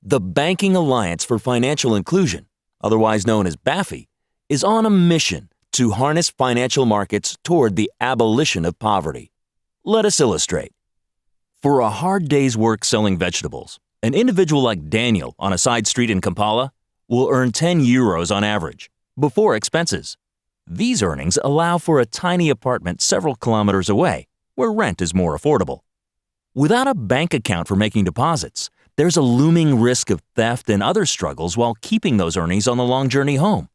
The Banking Alliance for Financial Inclusion, otherwise known as BAFI, is on a mission to harness financial markets toward the abolition of poverty. Let us illustrate. For a hard day's work selling vegetables, an individual like Daniel on a side street in Kampala will earn 10 euros on average, before expenses. These earnings allow for a tiny apartment several kilometers away, where rent is more affordable. Without a bank account for making deposits, there's a looming risk of theft and other struggles while keeping those earnings on the long journey home.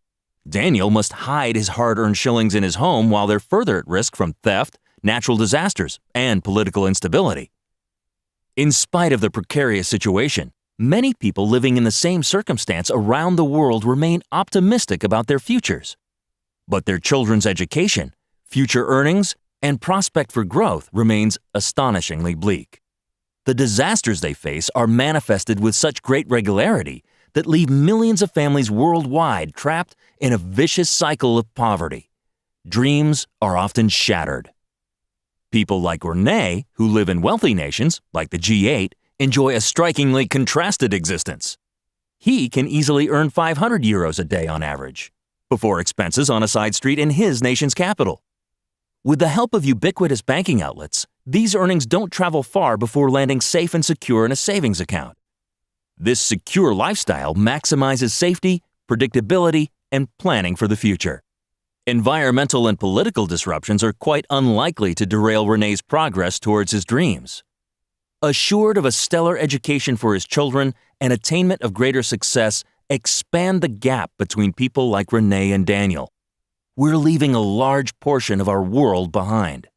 Daniel must hide his hard-earned shillings in his home while they're further at risk from theft, natural disasters, and political instability. In spite of the precarious situation, many people living in the same circumstance around the world remain optimistic about their futures. But their children's education, future earnings, and prospect for growth remains astonishingly bleak. The disasters they face are manifested with such great regularity that leave millions of families worldwide trapped in a vicious cycle of poverty. Dreams are often shattered. People like Renee, who live in wealthy nations, like the G8, enjoy a strikingly contrasted existence. He can easily earn 500 euros a day on average, before expenses on a side street in his nation's capital. With the help of ubiquitous banking outlets, these earnings don't travel far before landing safe and secure in a savings account. This secure lifestyle maximizes safety, predictability, and planning for the future. Environmental and political disruptions are quite unlikely to derail René's progress towards his dreams. Assured of a stellar education for his children and attainment of greater success expand the gap between people like René and Daniel. We're leaving a large portion of our world behind.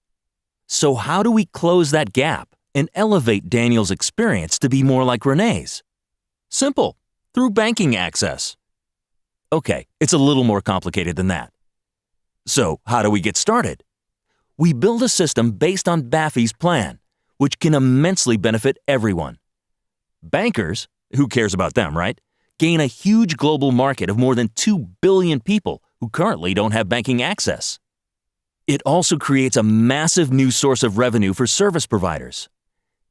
So how do we close that gap and elevate Daniel's experience to be more like René's? Simple, through banking access. Okay, it's a little more complicated than that. So how do we get started? We build a system based on BAFI's plan, which can immensely benefit everyone. Bankers, who cares about them, right, gain a huge global market of more than 2 billion people who currently don't have banking access. It also creates a massive new source of revenue for service providers.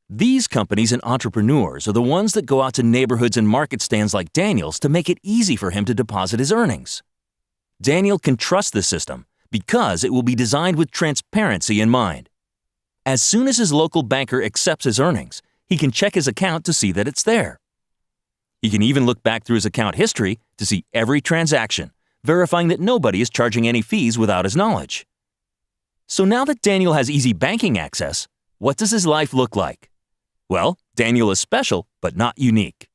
These companies and entrepreneurs are the ones that go out to neighborhoods and market stands like Daniel's to make it easy for him to deposit his earnings. Daniel can trust the system because it will be designed with transparency in mind. As soon as his local banker accepts his earnings, he can check his account to see that it's there. He can even look back through his account history to see every transaction, verifying that nobody is charging any fees without his knowledge. So now that Daniel has easy banking access, what does his life look like? Well, Daniel is special, but not unique.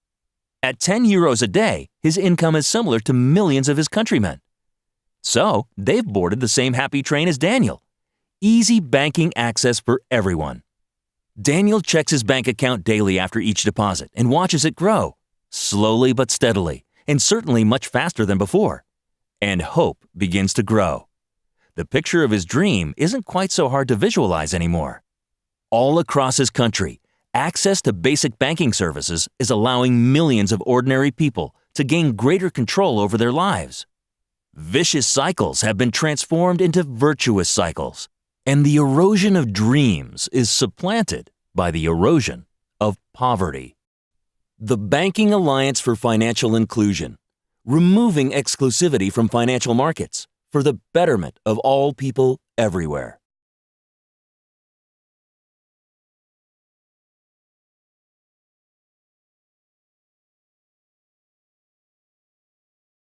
At 10 euros a day, his income is similar to millions of his countrymen. So, they've boarded the same happy train as Daniel. Easy banking access for everyone. Daniel checks his bank account daily after each deposit and watches it grow, slowly but steadily, and certainly much faster than before. And hope begins to grow. The picture of his dream isn't quite so hard to visualize anymore. All across his country, access to basic banking services is allowing millions of ordinary people to gain greater control over their lives. Vicious cycles have been transformed into virtuous cycles, and the erosion of dreams is supplanted by the erosion of poverty. The Banking Alliance for Financial Inclusion, removing exclusivity from financial markets for the betterment of all people everywhere.